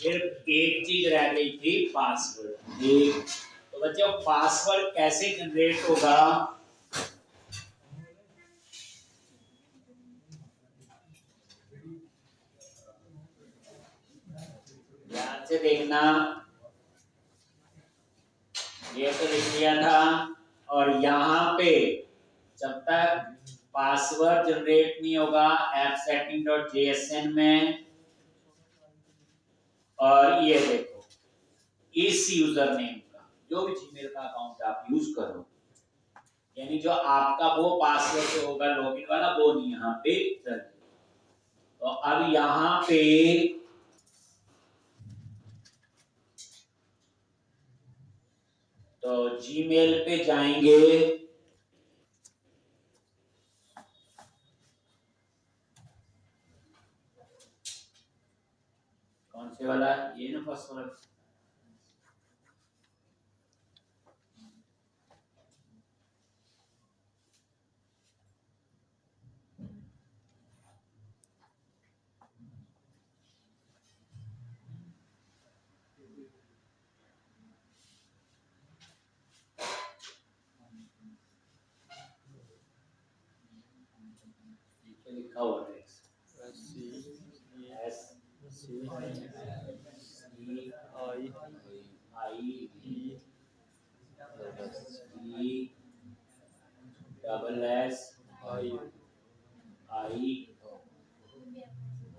सिर्फ एक चीज रह गई थी, पासवर्ड। ठीक, तो बच्चों पासवर्ड कैसे जनरेट होगा? ध्यान से देखना, ये तो लिख लिया था। और यहाँ पे जब तक पासवर्ड जनरेट नहीं होगा appsetting.jsn में, और ये देखो इस यूजर नेम का जो भी जीमेल का अकाउंट आप यूज करो, यानी जो आपका वो पासवर्ड से होगा लॉगिन वाला, वो नहीं यहाँ पे चल। तो अब यहाँ पे तो जीमेल पे जाएंगे, कौन से वाला, ये ना फर्स्ट वाला। लिखा हुआ है SCIESSI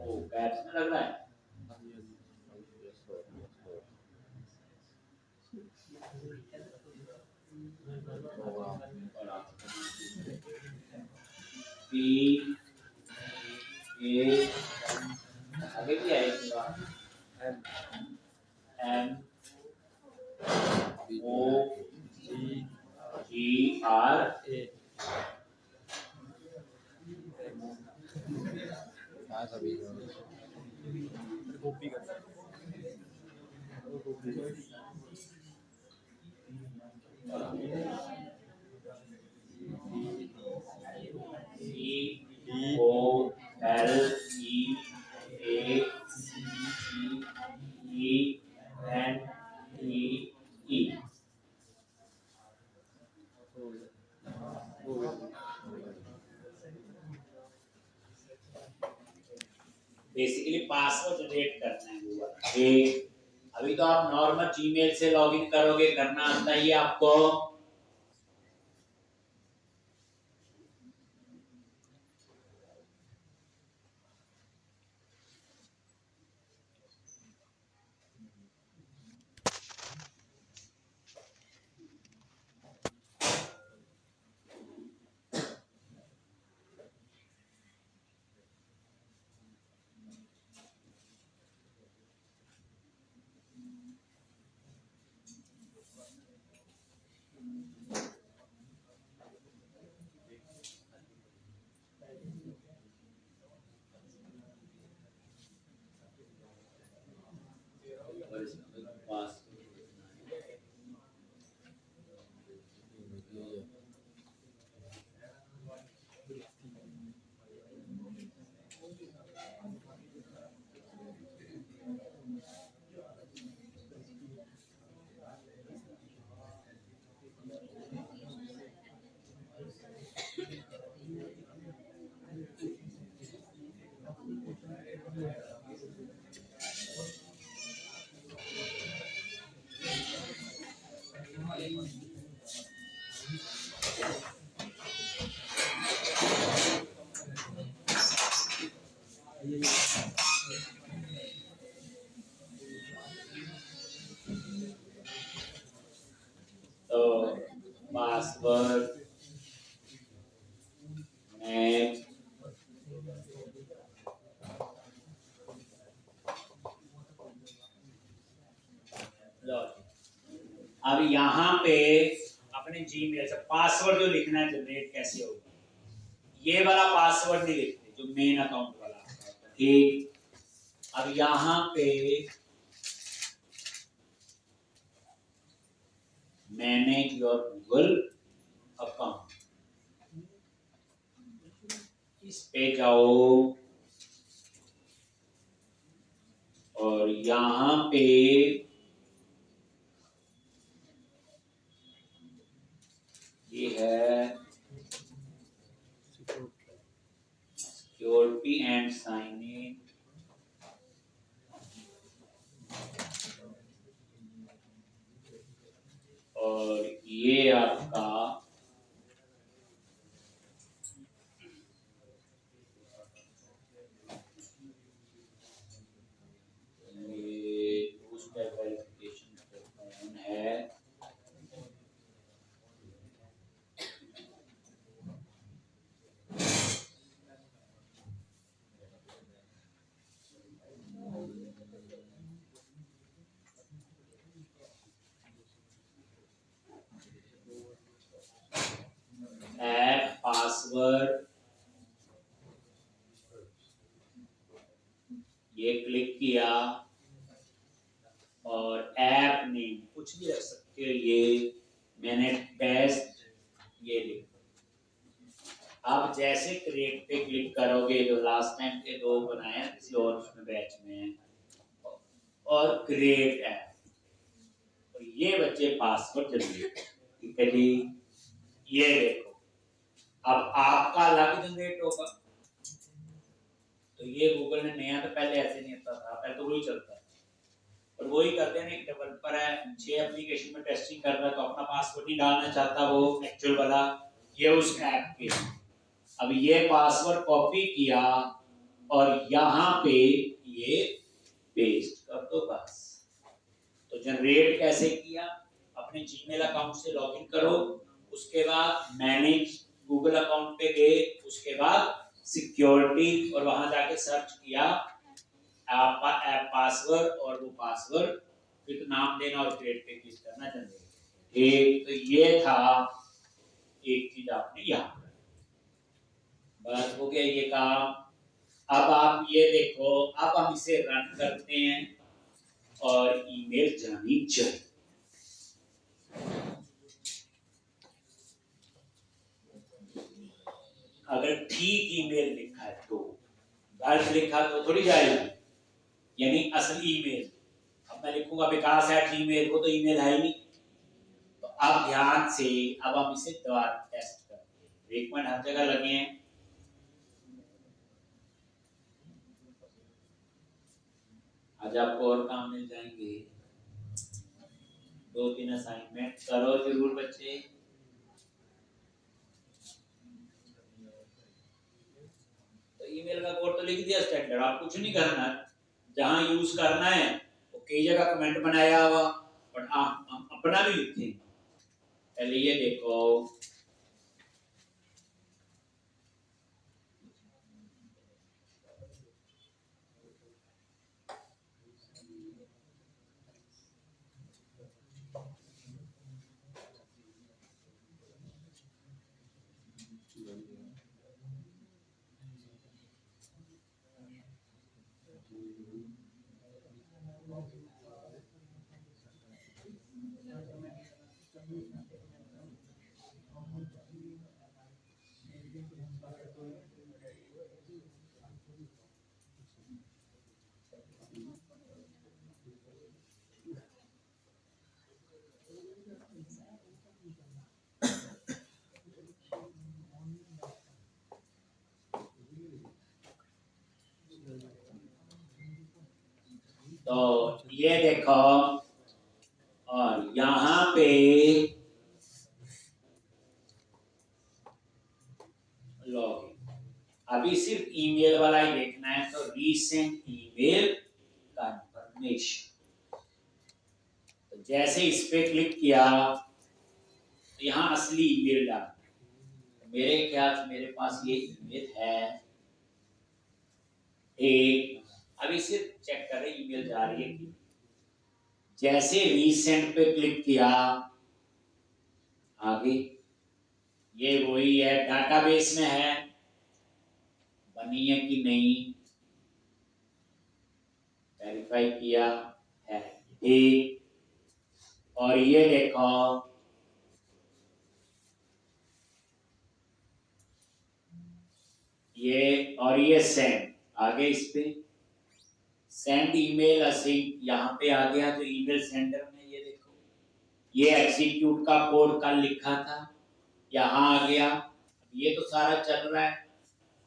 ओ कैप्स में लग रहा है। P A आगे भी आएगा M O G R A। Copy कर बेसिकली पासवर्ड जनरेट करना है गूगल। ठीक, अभी तो आप नॉर्मल जीमेल से लॉगिन करोगे, करना आता ही है आपको। तो पासवर्ड नेम अब यहाँ पे अपने जीमेल से पासवर्ड जो लिखना है जनरेट कैसे होगा, ये वाला पासवर्ड नहीं लिखते जो मेन अकाउंट वाला। ठीक, अब यहाँ पे मैनेज योर गूगल अकाउंट, इस पे जाओ और यहाँ पे ये है सिक्योरिटी एंड साइन इन, और ये आपका ये टू स्टेप वेरिफिकेशन है। ऐप पासवर्ड ये क्लिक किया, और ऐप नेम कुछ भी रख सकते हो, ये मैंने टेस्ट ये लिखा। अब जैसे क्रिएट पे क्लिक करोगे, जो लास्ट टाइम के दो बनाए किसी और उसमें बैच में, और क्रिएट ऐप, तो ये बच्चे पासवर्ड जनरेट, ठीक है जी। ये देखो अब आपका अलग जनरेट होगा। तो ये गूगल ने नया, तो पहले ऐसे नहीं होता था, पहले तो वही चलता है, और वही करते हैं। एक डेवलपर है 6 एप्लीकेशन में टेस्टिंग कर रहा है, तो अपना पासवर्ड नहीं डालना चाहता वो एक्चुअल वाला, ये उस ऐप के। अब ये पासवर्ड कॉपी किया और यहाँ पे ये पेस्ट कर दो बस। तो जनरेट कैसे किया, अपने जीमेल अकाउंट से लॉगिन करो, उसके बाद मैनेज गूगल अकाउंट पे गए, उसके बाद सिक्योरिटी, और वहां जाके सर्च किया आपका ऐप पासवर्ड, और वो पासवर्ड फिर नाम देना और क्रिएट पे क्लिक करना जनरेट। एक तो ये था, एक चीज आपने यहाँ बस हो गया ये काम। अब आप ये देखो, अब हम इसे रन करते हैं और ईमेल जानी चाहिए। अगर ठीक ईमेल लिखा है तो, गलत लिखा तो थोड़ी जाएगी, यानी असली ईमेल। अब मैं लिखूंगा विकास@gmail को, तो ईमेल है ही नहीं। तो अब ध्यान से, अब हम इसे दोबारा टेस्ट करते हैं। ब्रेकपॉइंट हर जगह लगे हैं। आज आपको और काम मिल जाएंगे, 2-3 असाइनमेंट करो जरूर बच्चे। तो ईमेल का कोड तो लिख दिया स्टैंडर्ड, आप कुछ नहीं करना, जहां यूज करना है वो कई जगह कमेंट बनाया हुआ, और आप अपना भी लिखें। पहले ये देखो, तो ये देखो, और यहाँ पे लॉगिन, अभी सिर्फ ईमेल वाला ही देखना है, तो रीसेंट ईमेल कंफर्मेशन। तो जैसे इस पे क्लिक किया, तो यहाँ असली ईमेल डाल। मेरे ख्याल से मेरे पास ये ईमेल है एक, अभी सिर्फ चेक कर रहे ईमेल जा रही है कि। जैसे रीसेंट पे क्लिक किया, आगे ये वही है, डाटाबेस में है, बनी है कि नहीं, वेरीफाई किया है ठीक। और ये देखो, ये और ये सेंड, आगे इस पे सेंड ईमेल असिंक, यहाँ पे आ गया जो ईमेल सेंडर में, ये देखो ये एग्जीक्यूट का कोड कल लिखा था, यहाँ आ गया, ये तो सारा चल रहा है।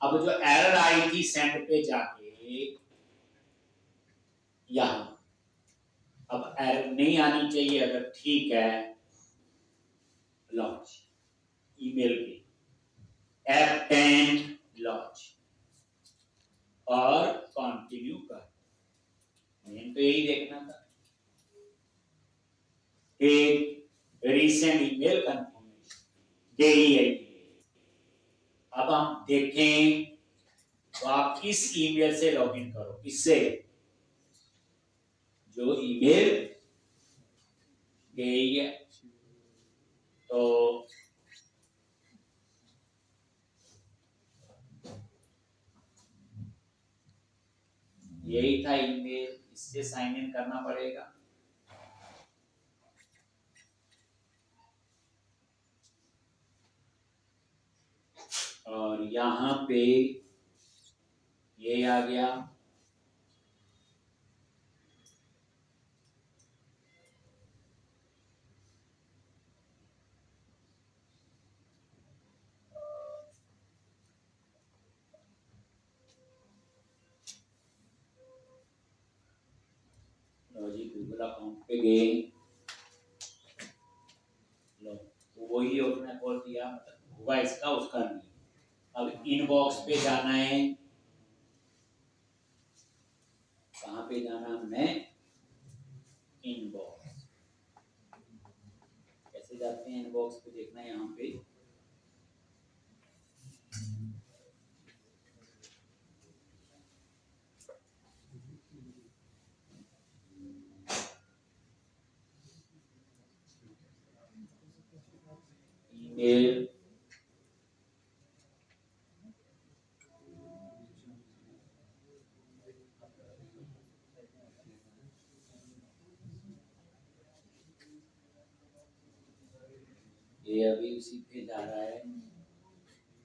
अब जो एरर आई थी सेंड पे जाके यहाँ, अब एरर नहीं आनी चाहिए, अगर ठीक है लॉन्च ईमेल पे F10 लॉन्च और कंटिन्यू कर, मेन तो यही देखना था। Recent email confirmation DEL। अब हम देखें तो आप इस ईमेल से लॉगिन करो, इससे जो ईमेल गई है, तो यही था ईमेल, इससे साइन इन करना पड़ेगा। और यहाँ पे ये आ गया, जी गूगल अकाउंट पे गए, लो तो वही उसने बोल दिया, मतलब होगा इसका उसका नहीं। अब इनबॉक्स पे जाना है, कहाँ पे जाना हमने, इनबॉक्स, कैसे जाते हैं इनबॉक्स पे, देखना है यहाँ पे, ईमेल, ये अभी उसी पे जा रहा है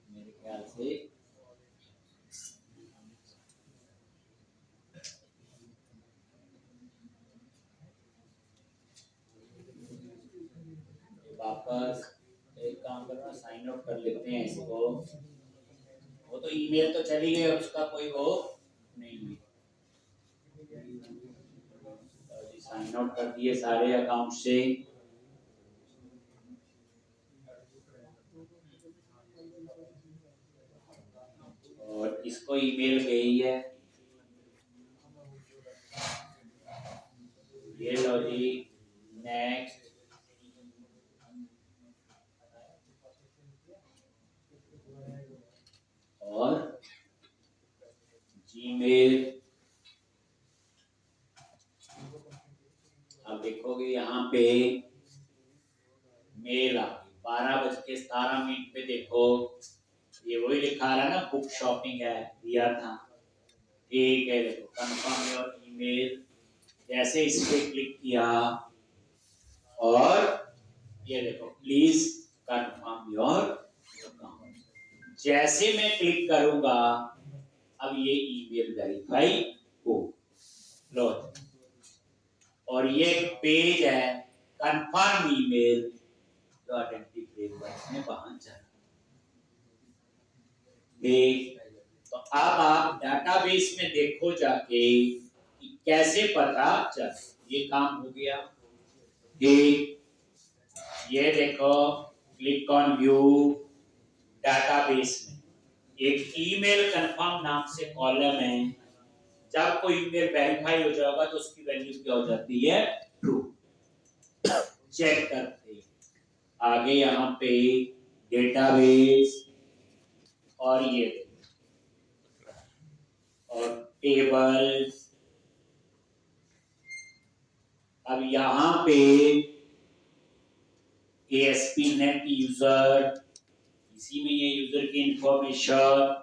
मेरे ख्याल से। वापस एक काम करना, साइन आउट कर लेते हैं इसको, वो तो ईमेल तो चली गई, उसका कोई वो नहीं हुई। साइन आउट कर दिए सारे अकाउंट से, और इसको ईमेल गई है, ये लो जी, नेक्स्ट, और जीमेल। अब देखोगे यहाँ पे मेल आ गई 12:17 पे, देखो ये वही लिखा रहा है ना, बुक शॉपिंग है दिया था, ठीक है। देखो कंफर्म योर ईमेल, जैसे इस पे क्लिक किया, और ये देखो प्लीज कंफर्म योर अकाउंट, जैसे मैं क्लिक करूंगा अब ये ईमेल वेरीफाई हो लो, और ये पेज है कंफर्म ईमेल जो आइडेंटिटी फ्रेमवर्क में वहां चला। तो अब आप डाटाबेस में देखो जाके कि कैसे पता चल, ये काम हो गया। ये देखो क्लिक ऑन व्यू डाटाबेस में एक ईमेल कंफर्म नाम से कॉलम है, जब कोई ईमेल वेरीफाई हो जाएगा तो उसकी वैल्यू क्या हो जाती है, ट्रू। चेक करते हैं आगे, यहाँ पे डेटाबेस, और ये और टेबल्स। अब यहाँ पे ASP.NET यूजर, इसी में ये यूजर की इंफॉर्मेशन,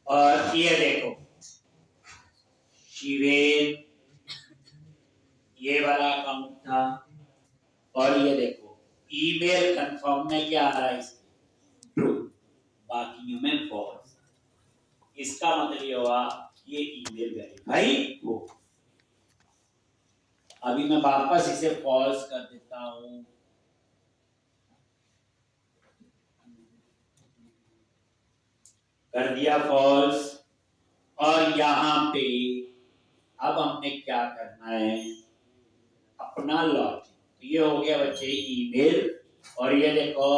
और ये देखो शिवेन, ये वाला अकाउंट था, और ये देखो ईमेल कंफर्म में क्या आ रहा है इसकी ट्रू, बाकी में फॉल्स। इसका मतलब ये हुआ ये ईमेल वेरीफाई हो। अभी मैं वापस इसे फॉल्स कर देता हूं, कर दिया फॉल्स। और यहां पे अब हमने क्या करना है, अपना लॉजिन। तो ये हो गया बच्चे ईमेल, और ये देखो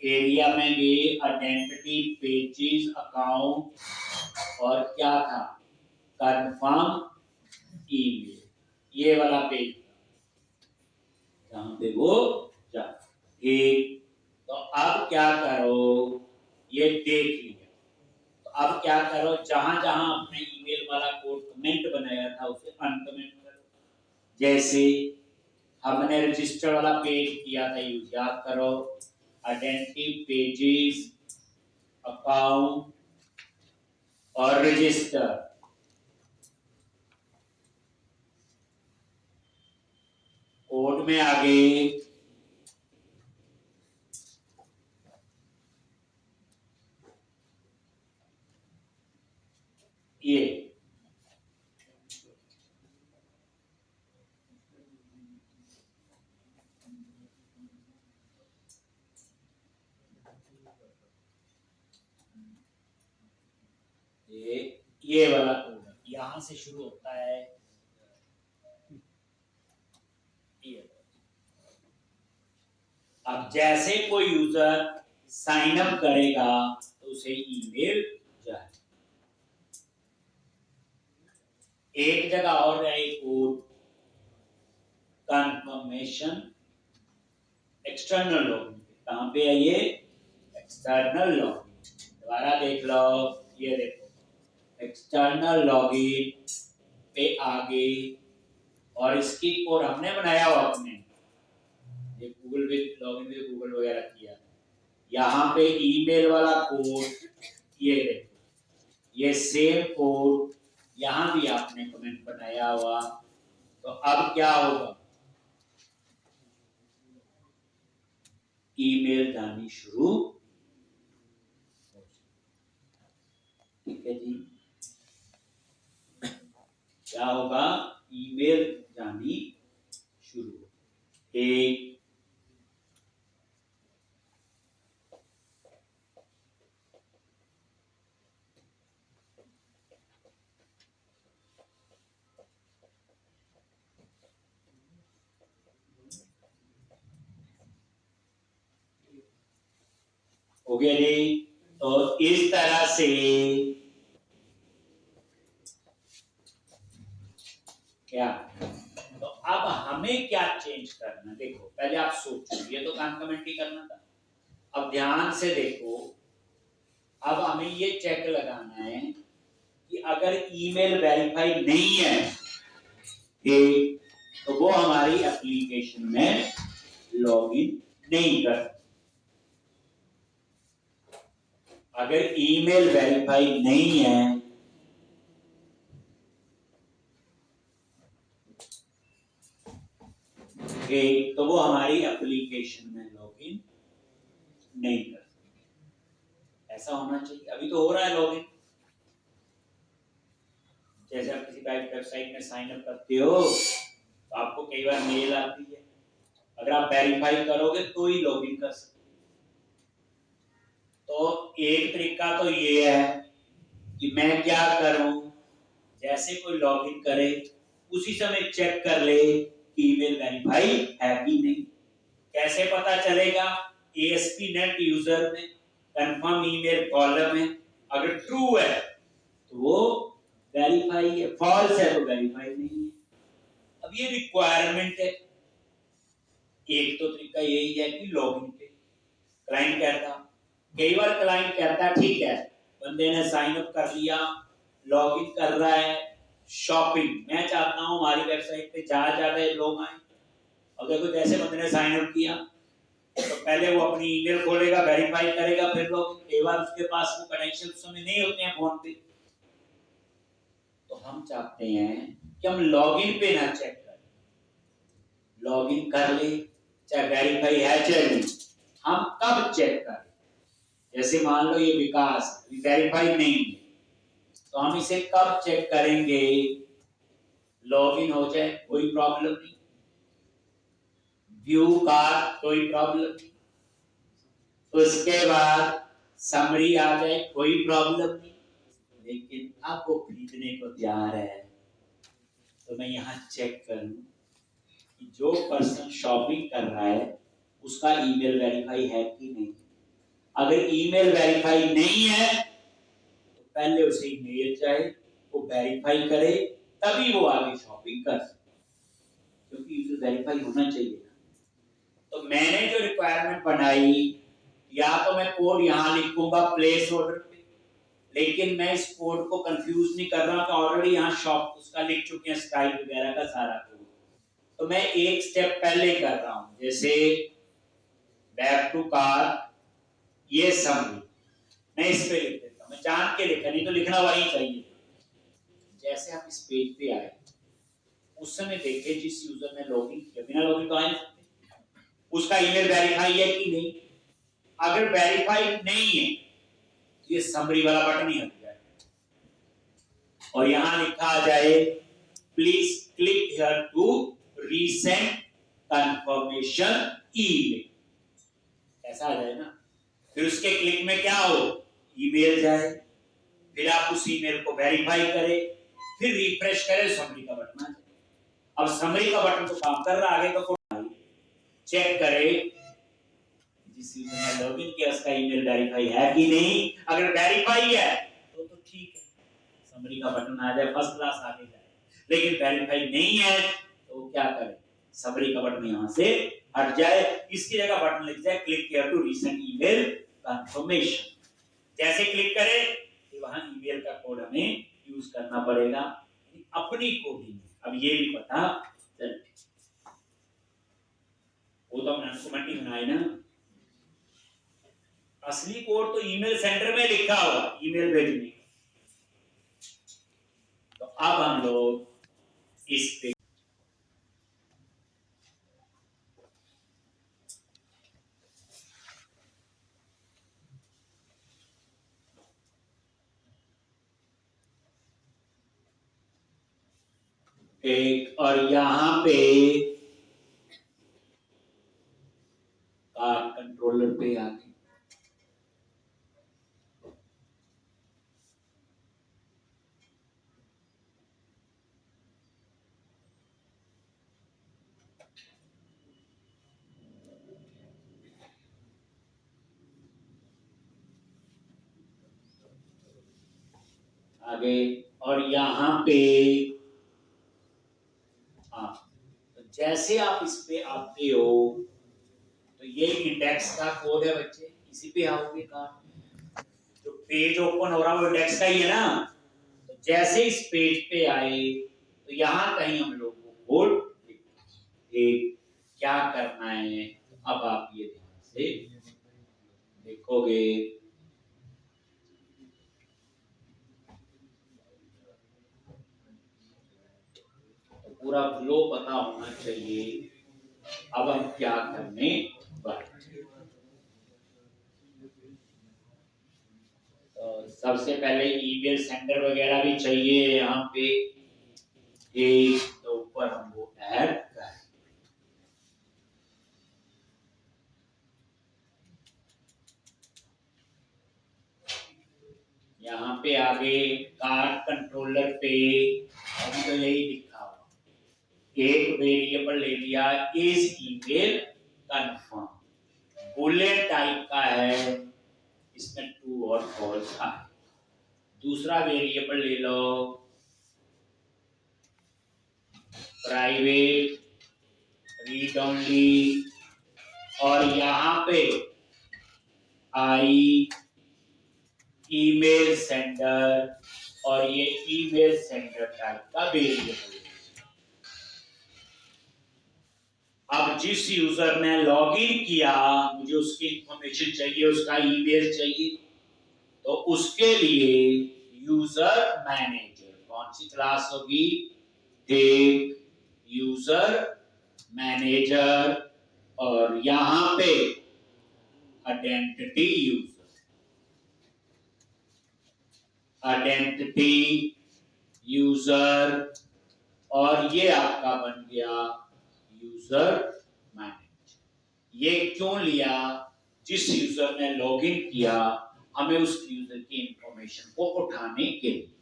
एरिया में गए आइडेंटिटी पेजेस अकाउंट, और क्या था कंफर्म ईमेल, ये वाला पेज जहां पे वो जा। ठीक, तो अब क्या करो, ये देख लिया, तो अब क्या करो, जहां जहां अपने ईमेल वाला कोड कमेंट बनाया था उसे अनकमेंट करो। जैसे हमने रजिस्टर वाला पेज किया था, यूज याद करो, आइडेंटिटी पेजेस अकाउंट और रजिस्टर। कोड में आगे ये वाला कोड है, यहां से शुरू होता है ये। अब जैसे कोई यूजर साइन अप करेगा तो उसे ईमेल जाए। एक जगह और है कोड कंफर्मेशन एक्सटर्नल लॉगिन, कहां पे है ये एक्सटर्नल लॉगिन, दोबारा देख लो, ये देखो एक्सटर्नल लॉगिन पे आगे, और इसकी कोड हमने बनाया हुआ अपने, ये गूगल पे लॉगिन में गूगल वगैरह किया, यहाँ पे ईमेल वाला कोड ये देखो, ये सेम कोड यहाँ भी आपने कमेंट बनाया हुआ। तो अब क्या होगा, ईमेल जानी शुरू, ठीक है जी, क्या होगा, ईमेल जानी शुरू। एक हो गया जी। तो इस तरह से क्या, तो अब हमें क्या चेंज करना, देखो पहले आप सोचो, ये तो कमेंट करना था। अब ध्यान से देखो, अब हमें ये चेक लगाना है कि अगर ईमेल वेरीफाई नहीं है तो वो हमारी एप्लीकेशन में लॉगिन नहीं कर सकते। अगर ईमेल वेरीफाई नहीं है तो वो हमारी एप्लीकेशन में लॉगिन नहीं कर सकते। ऐसा होना चाहिए, अभी तो हो रहा है लॉगिन, जैसे आप किसी वेबसाइट में साइन अप करते हो तो आपको कई बार मेल आती है, अगर आप वेरीफाई करोगे तो ही लॉगिन कर सकते। तो एक तरीका तो ये है कि मैं क्या करूं, जैसे कोई लॉगिन करे उसी समय चेक कर ले कि ईमेल वेरीफाई है कि नहीं। कैसे पता चलेगा, ASP.NET यूजर में कंफर्म ईमेल कॉलम में अगर ट्रू है तो वो वेरीफाई है, फॉल्स है तो वेरीफाई नहीं है। अब ये रिक्वायरमेंट है, एक तो तरीका यही है कि लॉगिन पे क्लाइंट कहता, कई बार क्लाइंट कहता ठीक है बंदे ने साइन अप कर लिया, लॉगिन कर रहा है, शॉपिंग, मैं चाहता हूं हमारी वेबसाइट पे ज्यादा लोग आए। और देखो जैसे बंदे ने साइन अप किया तो पहले वो अपनी ईमेल खोलेगा, वेरीफाई करेगा, फिर लोग, कई बार उसके पास वो कनेक्शन उस समय नहीं होते हैं फोन पे। तो हम चाहते हैं कि हम लॉगिन पे ना चेक करें, लॉगिन कर ले, चाहे वेरीफाई है चाहे नहीं। हम कब चेक करें? जैसे मान लो ये विकास वेरीफाई नहीं है, तो हम इसे कब चेक करेंगे? लॉगिन हो जाए कोई प्रॉब्लम नहीं, व्यू कार्ड कोई प्रॉब्लम नहीं, उसके बाद समरी आ जाए कोई प्रॉब्लम नहीं। लेकिन अब वो खरीदने को तैयार है, तो मैं यहाँ चेक करूं कि जो पर्सन शॉपिंग कर रहा है उसका ईमेल वेरीफाई है कि नहीं। अगर ईमेल वेरीफाई नहीं है तो पहले उसे ईमेल चाहे वो वेरीफाई करे, तभी वो आगे शॉपिंग कर सके, क्योंकि यूजर वेरीफाई होना चाहिए। तो मैंने जो रिक्वायरमेंट बनाई, या तो मैं कोड यहाँ लिखूंगा प्लेस ऑर्डर पे, लेकिन मैं इस कोड को कंफ्यूज नहीं कर रहा, तो ऑलरेडी यहाँ शॉप उसका लिख चुके हैं, स्टाइल वगैरह का सारा कोड। तो मैं एक स्टेप पहले कर रहा हूं, जैसे बैक टू कार, ये समरी मैं इस पे लिख देता हूं, मैं जान के लिखा, नहीं तो लिखना वही चाहिए। जैसे आप इस पेज पे आए, उस समय देखे जिस यूजर ने लॉगिन किया, बिना लॉगिन तो आ नहीं सकते, उसका ईमेल वेरीफाई है कि नहीं। अगर वेरीफाई नहीं है तो ये समरी वाला बटन ही हट जाएगा और यहां लिखा आ जाए please click here to resend confirmation email, ऐसा आ जाए ना। फिर उसके क्लिक में क्या हो, ईमेल जाए, फिर आप उस ईमेल को वेरीफाई करें, फिर रिफ्रेश करें, समरी का बटन आ जाए। अब समरी का बटन तो काम कर रहा, आगे का कोड चेक करें जिस यूजर ने लॉगिन किया उसका ईमेल वेरीफाई है कि नहीं। अगर वेरीफाई है तो ठीक है, समरी का बटन आ जाए, फर्स्ट क्लास आगे जाए। लेकिन वेरीफाई नहीं है तो क्या करें, समरी का बटन यहां से हट जाए, इसकी जगह बटन लिख जाए click here to resend email confirmation. जैसे क्लिक करें तो वहां ईमेल का कोड हमें यूज करना पड़ेगा, अपनी कोडिंग। अब ये भी पता चल, वो तो हमने डॉक्यूमेंट ही बनाए ना, असली कोड तो ईमेल सेंटर में लिखा हुआ, ईमेल भेजने का। तो अब हम लोग इस पे एक, और यहां पे कार कंट्रोलर पे आके आगे, और यहां पे हाँ, तो जैसे आप इस पे आते हो तो ये इंडेक्स का कोड है बच्चे, इसी पे आओगे कार, जो पेज ओपन हो रहा है वो इंडेक्स का ही है ना। तो जैसे इस पेज पे आए तो यहां कहीं हम लोग को कोड क्या करना है। अब आप ये ध्यान से देखोगे, तो पूरा फ्लो पता होना चाहिए। अब हम क्या करने वाले, तो सबसे पहले ईमेल सेंडर वगैरह भी चाहिए यहाँ पे, एक तो ऊपर हम वो ऐड करें। यहाँ पे आगे कार्ड कंट्रोलर पे अभी तो यही लिखा हुआ, एक वेरिएबल ले लिया is email confirm, bullet type का है, इसमें ट्रू और फॉल्स का है। दूसरा वेरिएबल ले लो प्राइवेट रीड ओनली, और यहाँ पे आई ईमेल सेंडर, और ये ईमेल सेंडर टाइप का वेरिएबल। अब जिस यूजर ने लॉगिन किया, मुझे उसकी इंफॉर्मेशन चाहिए, उसका ईमेल चाहिए, तो उसके लिए यूजर मैनेजर कौन सी क्लास होगी, टेक यूजर मैनेजर, और यहां पे आइडेंटिटी यूजर, आइडेंटिटी यूजर, और ये आपका बन गया यूजर मैनेजर। ये क्यों लिया? जिस यूजर ने लॉगिन किया हमें उस यूजर की इंफॉर्मेशन को उठाने के लिए।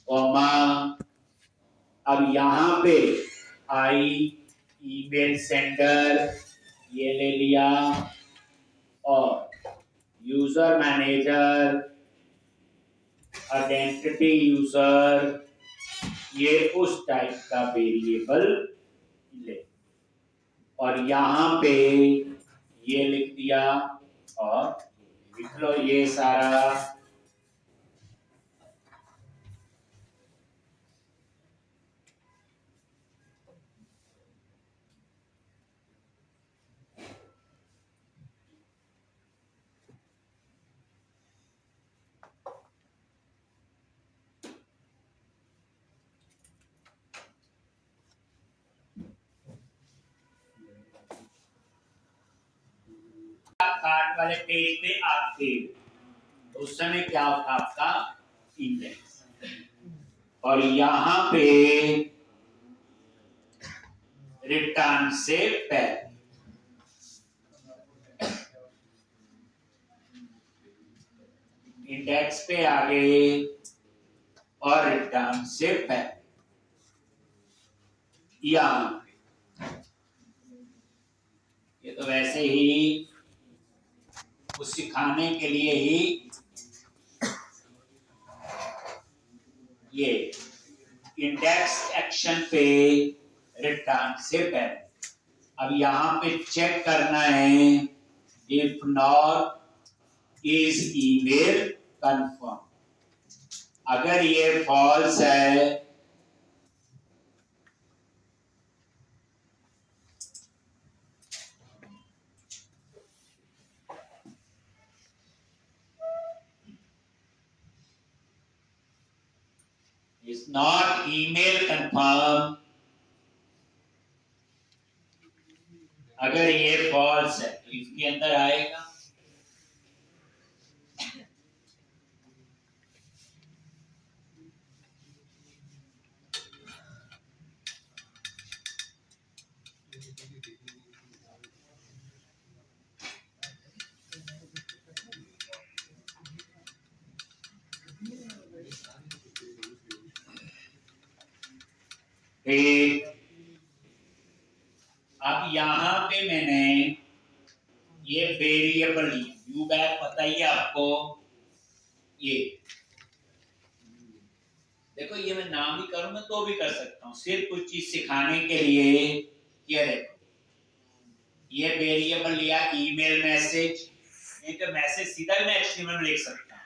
कॉमा, अब यहां पे आई ईमेल सेंडर ये ले लिया, और यूजर मैनेजर, आइडेंटिटी यूजर, ये उस टाइप का वेरिएबल ले, और यहां पे ये लिख दिया, और लिख लो ये सारा। कार्ड वाले पेज पे आते तो उस समय क्या होता आपका इंडेक्स, और यहां पे रिटर्न से पहले, इंडेक्स पे आ गए और रिटर्न से पहले यहां, ये तो वैसे ही कुछ सिखाने के लिए ही ये इंडेक्स एक्शन पे रिटर्न से पहले। अब यहां पे चेक करना है, if not is email confirm, अगर ये फॉल्स है is not email confirm, अगर ये फॉल्स है तो इसके अंदर आएगा ठीक। अब यहां पे मैंने ये वेरिएबल व्यू बैक बताइए आपको, ये देखो ये मैं नाम ही करूंगा तो भी कर सकता हूं, सिर्फ कुछ चीज सिखाने के लिए। ये देखो ये वेरिएबल लिया ईमेल मैसेज, एक मैसेज सीधा मैं एचटीएमएल में लिख सकता हूं।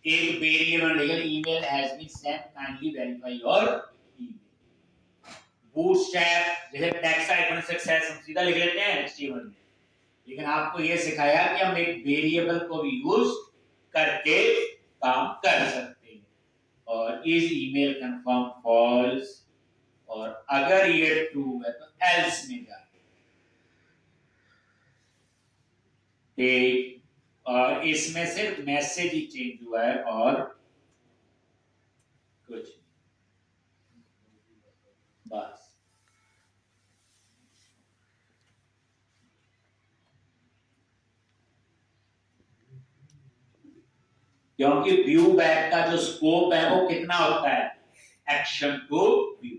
एक वेरिएबल लिखा email has been sent, kindly verify your email. Bootstrap जैसे टेक्स्ट आइकन सक्सेस हम सीधा लिख लेते हैं एचटीएमएल में, लेकिन आपको ये सिखाया कि हम एक वेरिएबल को भी यूज करके काम कर सकते हैं। और इज ईमेल कंफर्म फॉल्स, और अगर ये ट्रू है तो एल्स में जाए। ठीक, और इसमें सिर्फ मैसेज ही चेंज हुआ है और कुछ नहीं, बस। क्योंकि व्यू बैक का जो स्कोप है वो कितना होता है, एक्शन टू व्यू।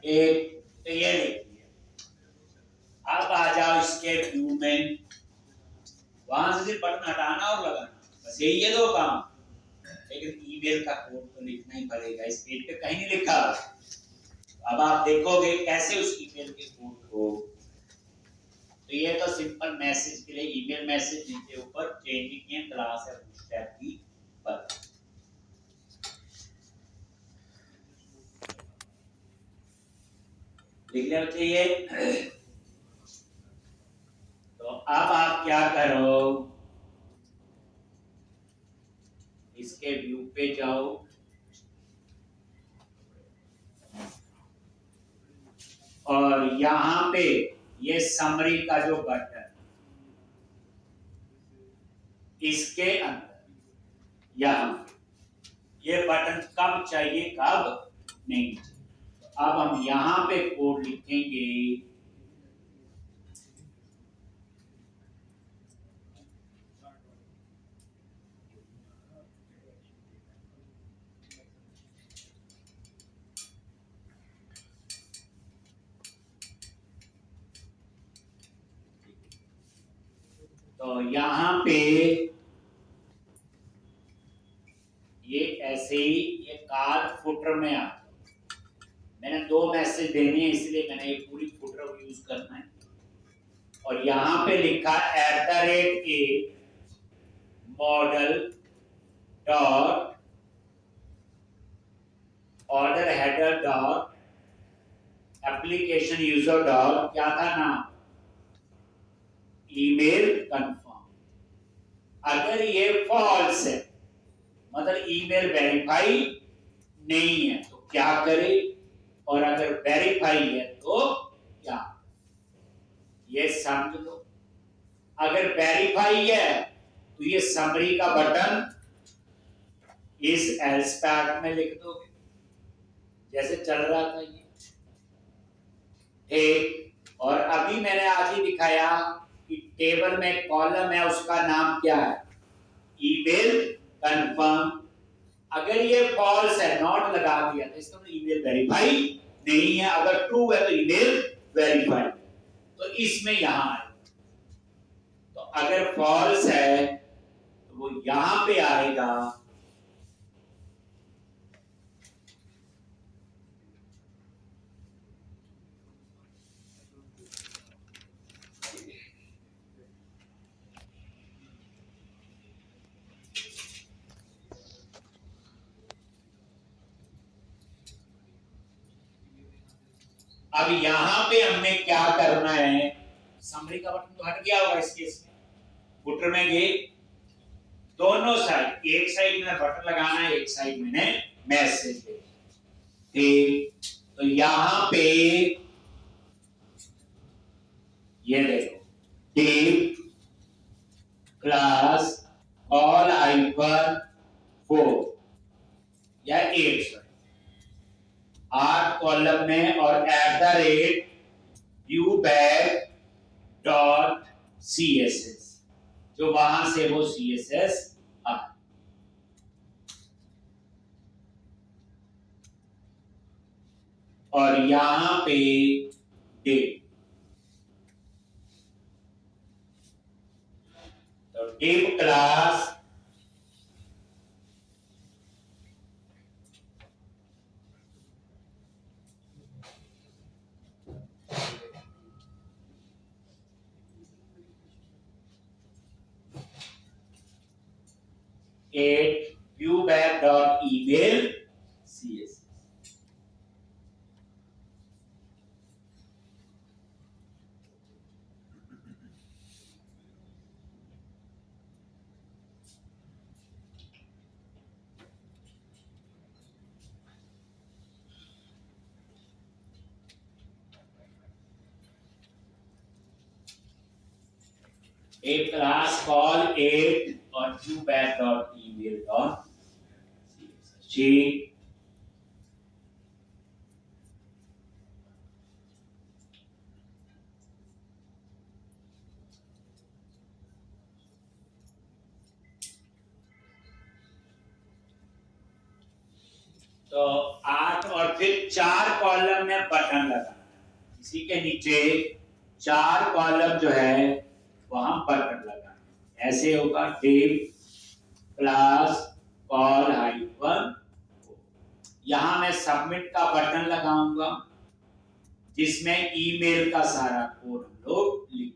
एक तो ये देखिए, अब आ जाओ इसके व्यू में, वहां से सिर्फ बटन हटाना और लगाना, बस यही है दो काम। लेकिन ईमेल का कोड तो लिखना ही पड़ेगा, इस पेज पे कहीं नहीं लिखा। अब आप देखोगे कैसे उस ईमेल के कोड को, तो ये तो सिंपल मैसेज के लिए ईमेल मैसेज नीचे ऊपर चेंजिंग इन क्लास है स्टेप की पर लिखना चाहिए। तो अब आप क्या करो, इसके व्यू पे जाओ और यहां पे ये समरी का जो बटन, इसके अंदर यहां ये बटन कब चाहिए कब नहीं चाहिए। अब हम यहां पे कोड लिखेंगे, तो यहां पे ये ऐसे ही ये कार फुटर में आता, मैंने दो मैसेज देने हैं इसलिए मैंने ये पूरी फुटर यूज करना है। और यहां पे लिखा @ model dot order header dot application user dot क्या था नाम, ईमेल कंफर्म। अगर ये फॉल्स है मतलब ईमेल वेरीफाई नहीं है तो क्या करे, और अगर वेरीफाई है तो क्या, ये समझ लो। अगर वेरीफाई है तो ये समरी का बटन इस एल्स पैक में लिख दोगे जैसे चल रहा था ये, ठीक। और अभी मैंने आज ही दिखाया कि टेबल में कॉलम है उसका नाम क्या है, ईमेल कंफर्म। अगर ये फॉल्स है नॉट लगा दिया तो इसका मतलब ईमेल वेरीफाई नहीं है, अगर ट्रू है तो ईमेल वेरीफाई। तो इसमें यहां आए, तो अगर फॉल्स है तो वो यहां पे आएगा, अब यहां पे हमने क्या करना है, समरी का बटन तो हट गया होगा इस केस में, फुटर में गए दोनों साइड, एक साइड में बटन लगाना है एक साइड में मैसेज देना, ठीक। तो यहां पे ये देखो टिप क्लास ऑल हाइफन 4 या 8 8 कॉलम में और @ व्यू बैक डॉट CSS, जो वहां से वो CSS आ, और यहां पे डिव, तो div class viewback dot email CSS। एक क्लास कॉल 8 और viewback dot email dot CSS। तो 8 और फिर 4 कॉलम में बटन लगाना, इसी के नीचे 4 कॉलम जो है वहां बटन लगाना, ऐसे होगा डिव क्लास कॉल हाइफन। यहां मैं सबमिट का बटन लगाऊंगा जिसमें ईमेल का सारा कोड हम लोग लिख,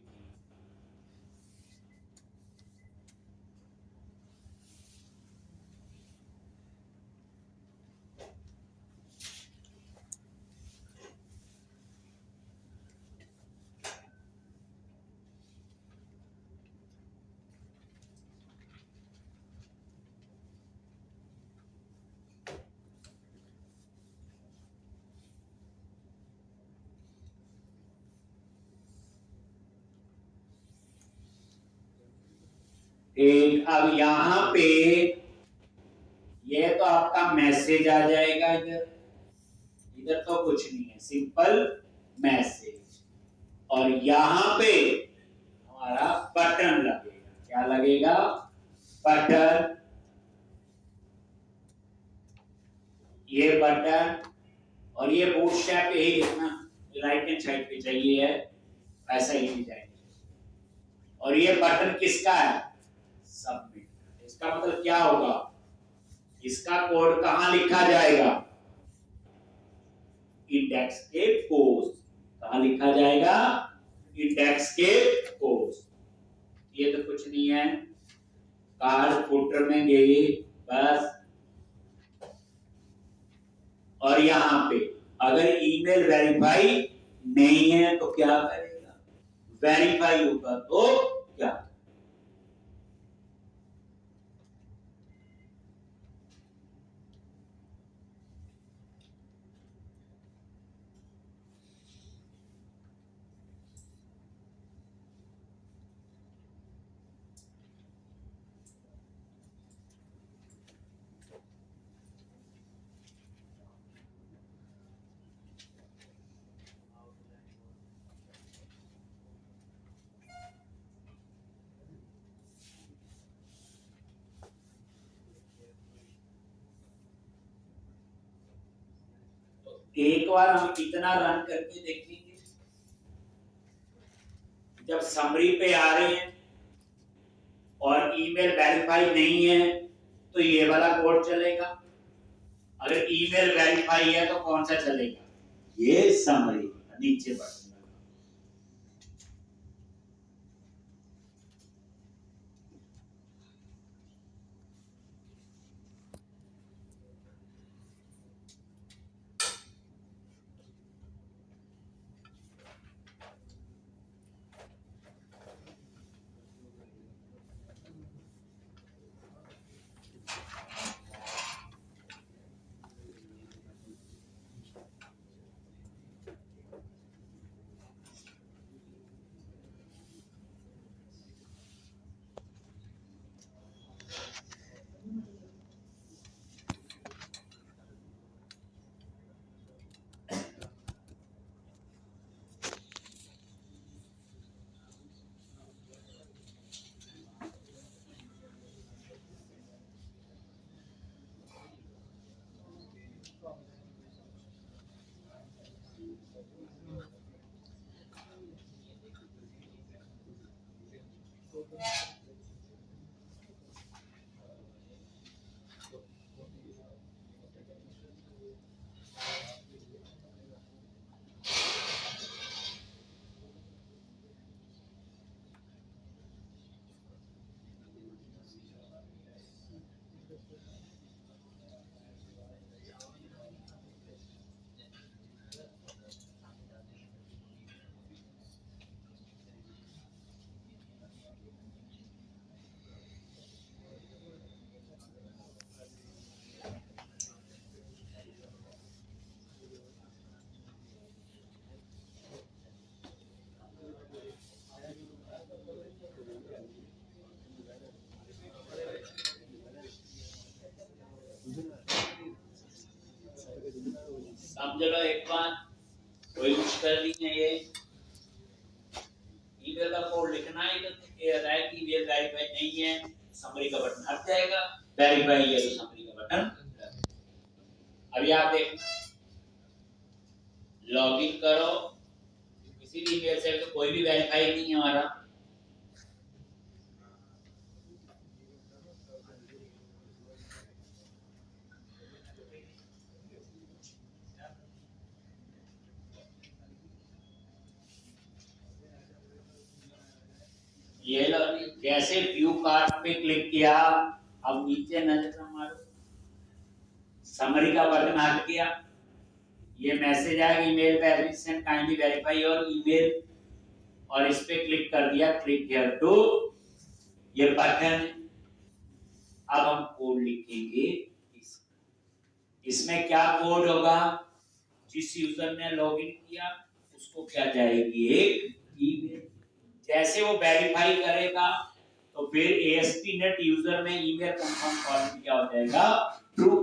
एक अब यहां पे ये तो आपका मैसेज आ जाएगा, इधर इधर तो कुछ नहीं है, सिंपल मैसेज। और यहां पे हमारा बटन लगेगा, क्या लगेगा, बटन। ये बटन और ये बूटस्ट्रैप यही लिखना, राइट हैंड साइड पे चाहिए है, ऐसा ही डिजाइन। और ये बटन किसका है, सबमिट। इसका मतलब क्या होगा, इसका कोड कहां लिखा जाएगा, इंडेक्स के पोस्ट। कहां लिखा जाएगा, इंडेक्स के पोस्ट। ये तो कुछ नहीं है, कार्ड फुटर में गए बस। और यहां पे अगर ईमेल वेरीफाई नहीं है तो क्या करेगा, वेरीफाई होगा तो क्या, एक बार हम इतना रन करके देखेंगे। जब समरी पे आ रहे हैं और ईमेल वेरीफाई नहीं है तो ये वाला कोड चलेगा, अगर ईमेल वेरीफाई है तो कौन सा चलेगा, ये समरी नीचे बटन। समझ लो एक बार, कोई मुश्किल नहीं है। ये ईमेल का कोड लिखना है तो कह रहा है कि ईमेल वेरीफाई नहीं है, समरी का बटन हट जाएगा, वेरीफाई है तो समरी का बटन। अभी आप देखना, लॉगिन करो किसी भी ईमेल से, तो कोई भी वेरीफाई नहीं है हमारा। ये लो, जैसे व्यू कार्ड पे क्लिक किया, अब नीचे नजर मारो, समरी का बटन हट गया, ये मैसेज आएगा email verification kindly verify your email, और इस पे क्लिक कर दिया, क्लिक हियर टू, ये बटन। अब हम कोड लिखेंगे, इसमें क्या कोड होगा, जिस यूजर ने लॉगिन किया उसको क्या जाएगी एक ईमेल, जैसे वो वेरीफाई करेगा तो फिर ASP.NET यूजर में ईमेल कंफर्म फॉर्मेट क्या हो जाएगा, ट्रू,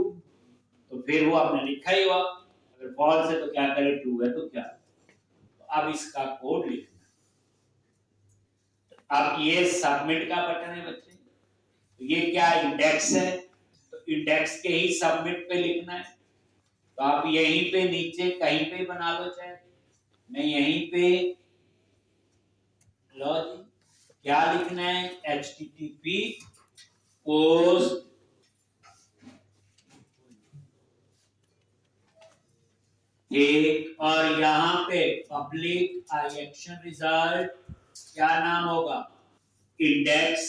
तो फिर वो आपने लिखा ही हुआ, अगर फॉल्स है तो क्या करे, ट्रू है तो क्या। तो अब इसका कोड लिखना, अब ये सबमिट का बटन है बच्चे, तो ये क्या इंडेक्स है, तो इंडेक्स के ही सबमिट पे लिखना है, तो आप यहीं पे नीचे कहीं पे बना लो, चाहे मैं यहीं पे, लो जी, क्या लिखना है, HTTP पोस्ट एक, और यहाँ पे पब्लिक एक्शन रिजल्ट क्या नाम होगा, इंडेक्स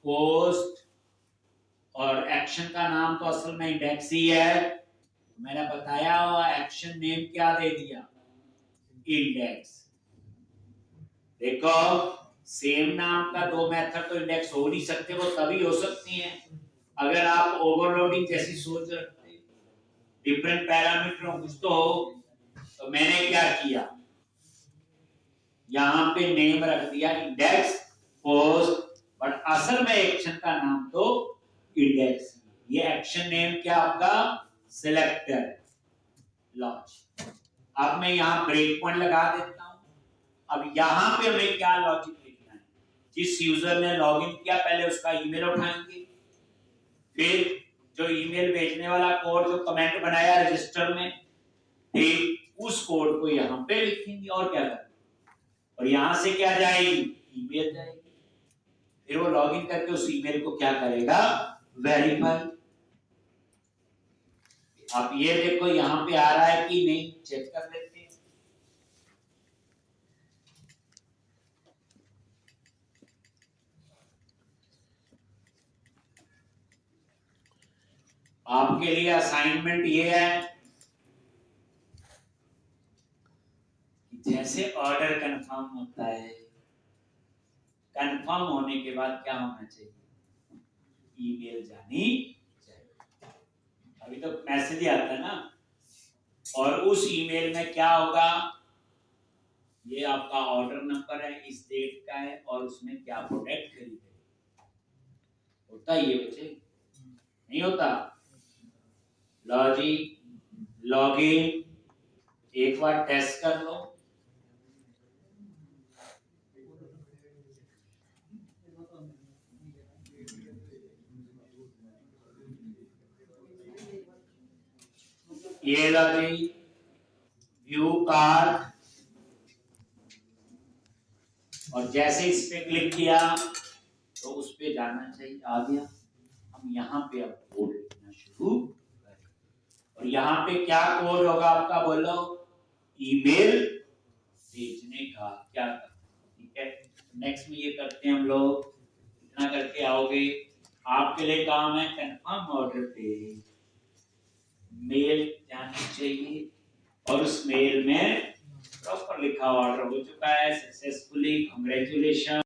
पोस्ट, और एक्शन का नाम तो असल में इंडेक्स ही है, मैंने बताया हुआ, एक्शन नेम क्या दे दिया, इंडेक्स। देखो सेम नाम का दो मेथड तो इंडेक्स हो नहीं सकते, वो तभी हो सकती हैं अगर आप ओवरलोडिंग जैसी सोच रखते, डिफरेंट पैरामीटर कुछ तो हो। तो मैंने क्या किया, यहाँ पे नेम रख दिया इंडेक्स पोस्ट, बट असल में एक्शन का नाम तो इंडेक्स, ये एक्शन नेम क्या आपका, सिलेक्टर लॉन्च। अब मैं यहाँ ब्रेक पॉइंट लगा देता हूँ, अब यहाँ पे हमें क्या लॉजिक लिखना है, जिस यूजर ने लॉगिन किया पहले उसका ईमेल उठाएंगे, फिर जो ईमेल भेजने वाला कोड जो कमेंट बनाया रजिस्टर में, फिर उस कोड को यहाँ पे लिखेंगे, और क्या करेंगे, और यहां से क्या जाएगी, ईमेल जाएगी, फिर वो लॉगिन करके उस ईमेल को क्या करेगा, वेरीफाई। आप ये देखो यहाँ पे आ रहा है कि नहीं, चेक कर लेते हैं। आपके लिए असाइनमेंट ये है, जैसे ऑर्डर कंफर्म होता है, कंफर्म होने के बाद क्या होना चाहिए, ईमेल जानी चाहिए, अभी तो मैसेज ही आता है ना, और उस ईमेल में क्या होगा, ये आपका ऑर्डर नंबर है, इस डेट का है, और उसमें क्या प्रोडक्ट खरीदे, होता ही है बच्चे, नहीं होता, लॉगिन एक बार टेस्ट कर लो, ये लॉगिन व्यू कार्ड, और जैसे इस पे क्लिक किया तो उस पे जाना चाहिए, आ गया। हम यहाँ पे अब कोड लिखना शुरू करें, और यहाँ पे क्या कोड होगा आपका, बोलो, ईमेल भेजने का क्या करना, ठीक है। नेक्स्ट में ये करते हैं हम लोग, इतना करके आओगे, आपके लिए काम है कंफर्म ऑर्डर पे मेल जानी चाहिए, और उस मेल में प्रॉपर लिखा ऑर्डर हो चुका है सक्सेसफुली, कांग्रेचुलेशन।